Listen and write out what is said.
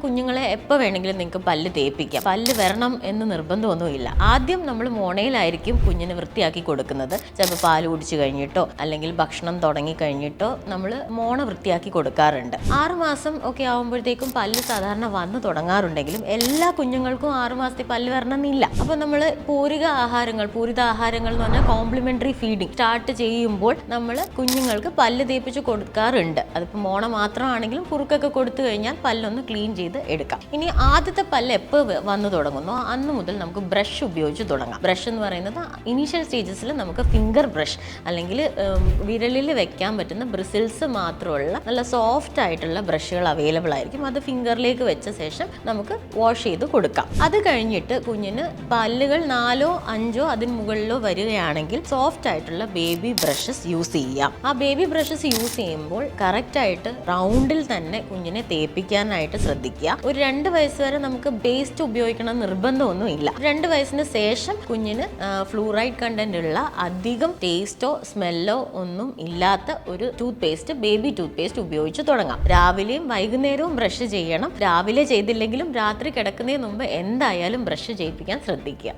കുഞ്ഞുങ്ങളെ എപ്പോൾ വേണമെങ്കിലും നിങ്ങൾക്ക് പല്ല് തേപ്പിക്കാം. പല്ല് വരണം എന്ന് നിർബന്ധമൊന്നുമില്ല. ആദ്യം നമ്മൾ മോണയിലായിരിക്കും കുഞ്ഞിന് വൃത്തിയാക്കി കൊടുക്കുന്നത്. ചിലപ്പോൾ പാല് കുടിച്ചു കഴിഞ്ഞിട്ടോ അല്ലെങ്കിൽ ഭക്ഷണം തുടങ്ങി കഴിഞ്ഞിട്ടോ നമ്മൾ മോണ വൃത്തിയാക്കി കൊടുക്കാറുണ്ട്. 6 മാസം ഒക്കെ ആകുമ്പോഴത്തേക്കും പല്ല് സാധാരണ വന്നു തുടങ്ങാറുണ്ടെങ്കിലും എല്ലാ കുഞ്ഞുങ്ങൾക്കും 6 മാസത്തെ പല്ല് വരണമെന്നില്ല. അപ്പോൾ നമ്മൾ പൂരിത ആഹാരങ്ങൾ എന്ന് പറഞ്ഞാൽ കോംപ്ലിമെന്ററി ഫീഡിങ് സ്റ്റാർട്ട് ചെയ്യുമ്പോൾ നമ്മൾ കുഞ്ഞുങ്ങൾക്ക് പല്ല് തേപ്പിച്ച് കൊടുക്കാറുണ്ട്. അതിപ്പോൾ മോണ മാത്രമാണെങ്കിലും കുറുക്കൊക്കെ കൊടുത്തു കഴിഞ്ഞാൽ പല്ലൊന്ന് ക്ലീൻ ചെയ്ത് എടുക്കാം. ഇനി ആദ്യത്തെ പല്ല് എപ്പോൾ വന്നു തുടങ്ങുന്നോ അന്ന് മുതൽ നമുക്ക് ബ്രഷ് ഉപയോഗിച്ച് തുടങ്ങാം. ബ്രഷ് എന്ന് പറയുന്നത് ഇനീഷ്യൽ സ്റ്റേജസിൽ നമുക്ക് ഫിംഗർ ബ്രഷ് അല്ലെങ്കിൽ വിരലിൽ വെക്കാൻ പറ്റുന്ന ബ്രിസിൽസ് മാത്രമുള്ള നല്ല സോഫ്റ്റ് ആയിട്ടുള്ള ബ്രഷുകൾ അവൈലബിൾ ആയിരിക്കും. അത് ഫിംഗറിലേക്ക് വെച്ച ശേഷം നമുക്ക് വാഷ് ചെയ്ത് കൊടുക്കാം. അത് കഴിഞ്ഞിട്ട് കുഞ്ഞിന് പല്ലുകൾ 4ഓ 5ഓ അതിന് മുകളിലോ വരികയാണെങ്കിൽ സോഫ്റ്റ് ആയിട്ടുള്ള ബേബി ബ്രഷസ് യൂസ് ചെയ്യാം. ആ ബേബി ബ്രഷസ് യൂസ് ചെയ്യുമ്പോൾ കറക്റ്റ് ആയിട്ട് റൗണ്ടിൽ തന്നെ കുഞ്ഞിനെ തേപ്പിക്കാനായിട്ട് ശ്രദ്ധിക്കുക. ഒരു 2 വയസ്സ് വരെ നമുക്ക് പേസ്റ്റ് ഉപയോഗിക്കണം നിർബന്ധമൊന്നും ഇല്ല. 2 വയസ്സിന് ശേഷം കുഞ്ഞിന് ഫ്ലൂറൈഡ് കണ്ടന്റ് ഉള്ള അധികം ടേസ്റ്റോ സ്മെല്ലോ ഒന്നും ഇല്ലാത്ത ഒരു tooth paste, baby tooth paste ഉപയോഗിച്ച് തുടങ്ങാം. രാവിലെയും വൈകുന്നേരവും ബ്രഷ് ചെയ്യണം. രാവിലെ ചെയ്തില്ലെങ്കിലും രാത്രി കിടക്കുന്നതിന് മുമ്പ് എന്തായാലും ബ്രഷ് ചെയ്യിപ്പിക്കാൻ ശ്രദ്ധിക്കുക.